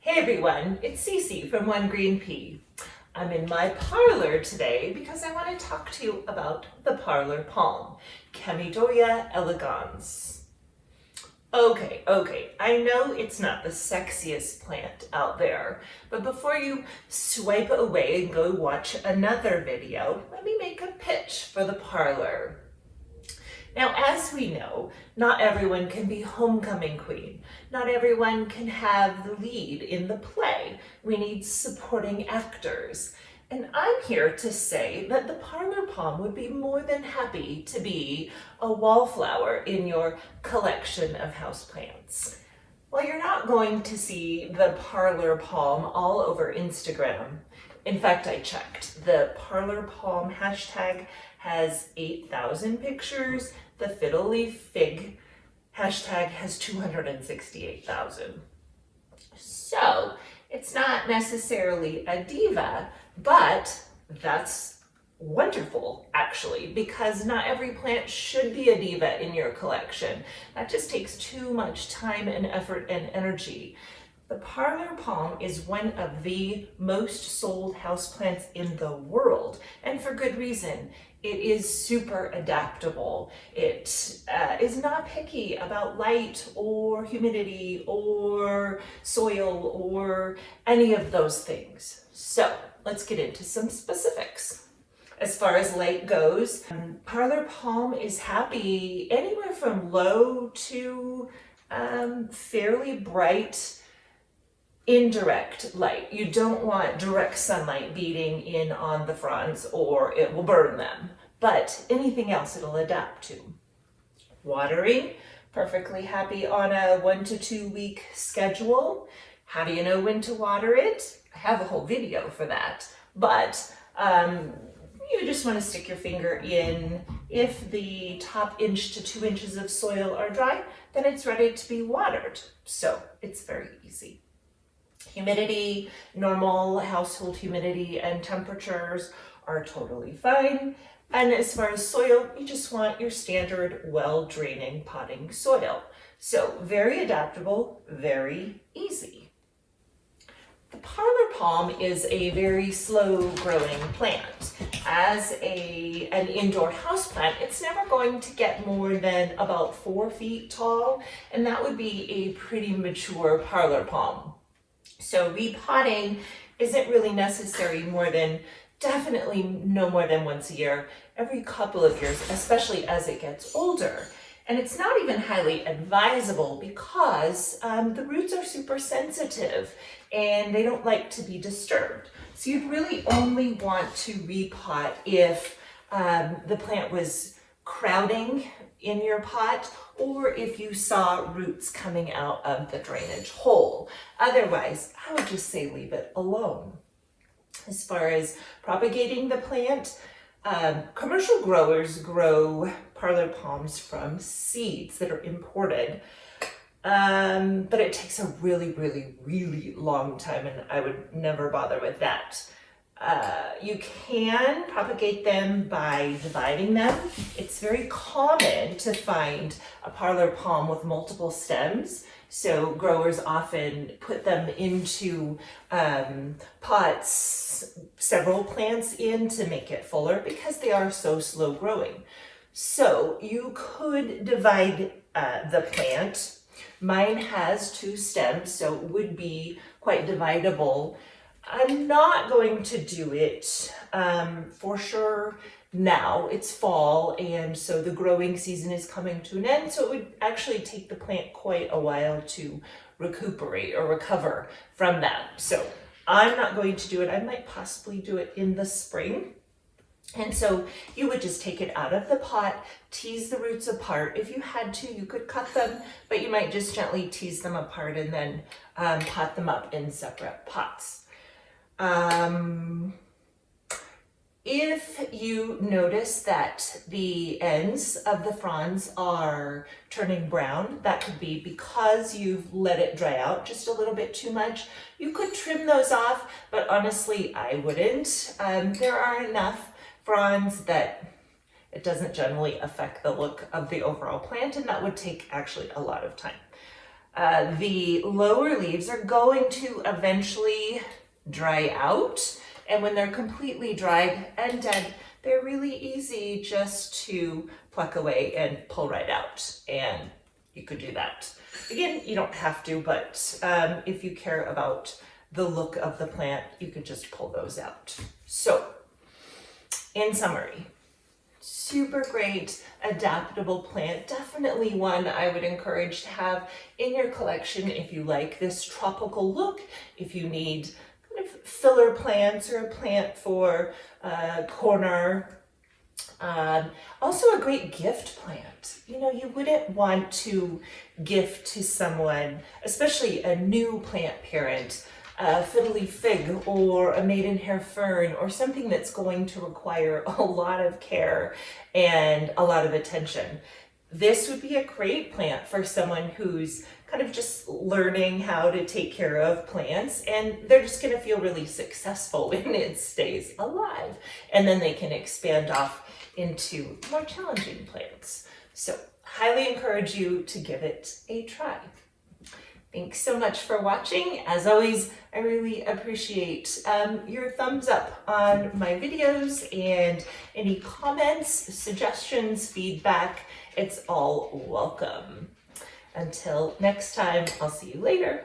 Hey everyone, it's Cece from One Green Pea. I'm in my parlor today because I want to talk to you about the Parlor Palm, Chamaedorea Elegans. Okay, I know it's not the sexiest plant out there, but before you swipe away and go watch another video, let me make a pitch for the parlor. Now, as we know, not everyone can be homecoming queen. Not everyone can have the lead in the play. We need supporting actors. And I'm here to say that the Parlor Palm would be more than happy to be a wallflower in your collection of houseplants. Well, you're not going to see the Parlor Palm all over Instagram. In fact, I checked. The Parlor Palm hashtag has 8,000 pictures. The Fiddle Leaf Fig hashtag has 268,000. So it's not necessarily a diva, but that's wonderful actually, because not every plant should be a diva in your collection. That just takes too much time and effort and energy. The Parlor Palm is one of the most sold houseplants in the world, and for good reason. It is super adaptable. It is not picky about light or humidity or soil or any of those things. So let's get into some specifics. As far as light goes, Parlor Palm is happy anywhere from low to fairly bright indirect light. You don't want direct sunlight beating in on the fronds or it will burn them, but anything else it'll adapt to. Watering, perfectly happy on a 1 to 2 week schedule. How do you know when to water it? I have a whole video for that, but you just want to stick your finger in. If the top 1 to 2 inches of soil are dry, then it's ready to be watered. So it's very easy. Humidity, normal household humidity and temperatures are totally fine. And as far as soil, you just want your standard well-draining potting soil. So very adaptable, very easy. The Parlor Palm is a very slow-growing plant. As an indoor houseplant, it's never going to get more than about 4 feet tall, and that would be a pretty mature Parlor Palm. So repotting isn't really necessary definitely no more than once a year, every couple of years, especially as it gets older. And it's not even highly advisable because the roots are super sensitive and they don't like to be disturbed. So you'd really only want to repot if the plant was crowding in your pot or if you saw roots coming out of the drainage hole. Otherwise, I would just say leave it alone. As far as propagating the plant, commercial growers grow Parlor Palms from seeds that are imported, but it takes a really long time, and I would never bother with that. You can propagate them by dividing them. It's very common to find a Parlor Palm with multiple stems. So growers often put them into pots, several plants in to make it fuller because they are so slow growing. So you could divide the plant. Mine has 2 stems, so it would be quite dividable. I'm not going to do it for sure now. It's fall, and so the growing season is coming to an end, so it would actually take the plant quite a while to recuperate or recover from that. So I'm not going to do it. I might possibly do it in the spring. And so you would just take it out of the pot, tease the roots apart. If you had to, you could cut them, but you might just gently tease them apart and then pot them up in separate pots. If you notice that the ends of the fronds are turning brown, that could be because you've let it dry out just a little bit too much. You could trim those off, but honestly, I wouldn't. There are enough fronds that it doesn't generally affect the look of the overall plant, and that would take actually a lot of time. The lower leaves are going to eventually dry out, and when they're completely dried and dead, they're really easy just to pluck away and pull right out, and you could do that. Again, you don't have to, but if you care about the look of the plant, you could just pull those out. So, in summary, super great adaptable plant, definitely one I would encourage to have in your collection if you like this tropical look, if you need kind of filler plants or a plant for corner. Also a great gift plant. You know, you wouldn't want to gift to someone, especially a new plant parent, a fiddly fig or a maidenhair fern or something that's going to require a lot of care and a lot of attention. This would be a great plant for someone who's kind of just learning how to take care of plants, and they're just going to feel really successful when it stays alive. And then they can expand off into more challenging plants. So highly encourage you to give it a try. Thanks so much for watching. As always, I really appreciate your thumbs up on my videos and any comments, suggestions, feedback. It's all welcome. Until next time, I'll see you later.